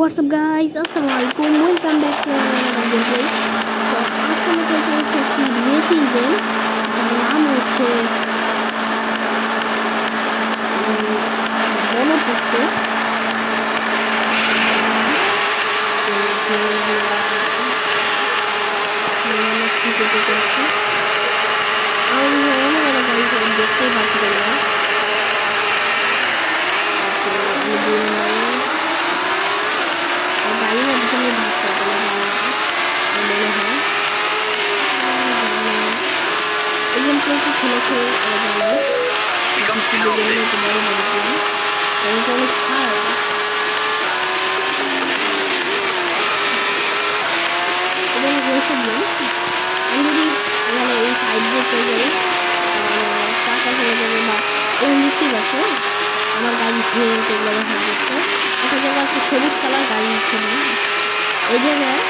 WhatsApp guys, আসসালামু আলাইকুম, welcome back to another gameplay. তো আজকে আমরা খেলতে হচ্ছে একটি রেসিং গেম যার নাম হচ্ছে মনোপোস্টো। শিখতে চলছে আমাদের অনেক অনেক গাড়ি দেখতেই পাচ্ছি তোমরা। গাড়ি না পিছনে ভাগ করতে মনে হয় এই গেম প্লেটি খেলেছে জানো অনেক হার এবং ওইসব গেম আমি যদি এখানে এই সাইড দিয়ে চলে যাই টাকা চলে যাবে বা এখানে দেখতেই পাচ্ছ আমার গাড়ি ভেঙে এগুলো দেখা যাচ্ছে। একটা জায়গা আছে সবুজ কালার গাড়ির ছবি, এই জায়গায়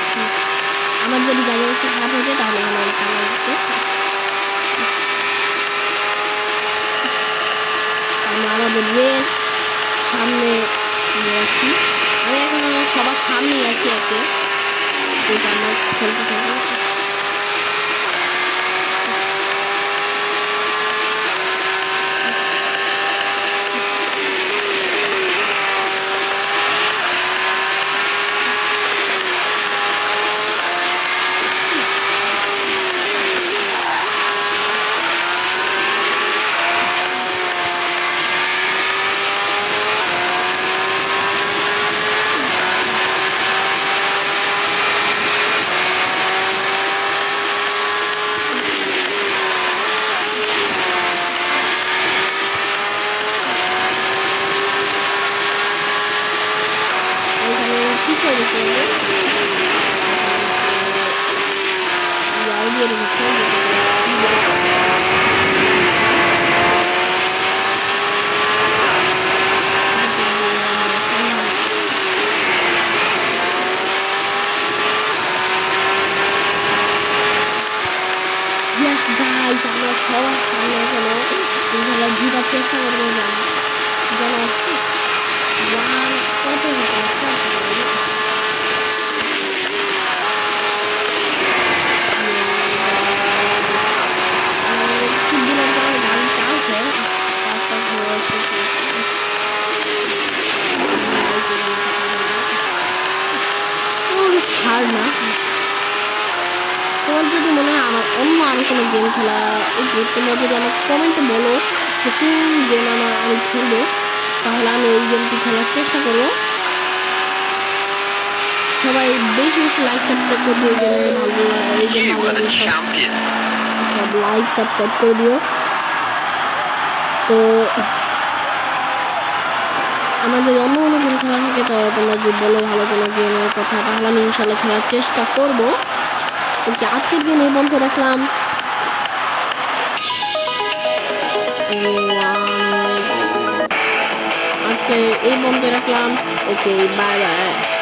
আমার যদি গাড়ি অবস্থা খারাপ হয়ে যায় তাহলে আমার টাকা লাগবে। আমরা আমাদের রেস সামনে নিয়ে আছি, আমি এখন সবার সামনেই আছি একে, সেটা আমরা খেলতে থাকি। আমরা সবার সামনে খেলা জিতার চেষ্টা করবো যেন কত হার না। তোমার যদি মনে হয় আমার অন্য আরো কোনো গেম খেলা উচিত, তোমরা যদি আমাকে কমেন্টে বলো যে কোন গেম আমি খেলবো, তাহলে আমি ওই গেমটি খেলার চেষ্টা করবো। সবাই বেশি বেশি লাইক সাবস্ক্রাইব করে দিয়ে গেলে ভালো, এই গেম ভালো লাগে সব লাইক সাবস্ক্রাইব করে দিও। তো আমার যদি অন্য কোনো গেম খেলা থাকে তো তোমরা যদি বলো ভালো কোনো গেমের কথা, তাহলে আমি ইনশাল্লাহ খেলার চেষ্টা করবো। ওকে, আজকের গেম এই বন্ধ রাখলাম। আজকে এই বন্ধ রাখলাম। ওকে, বাই বাই।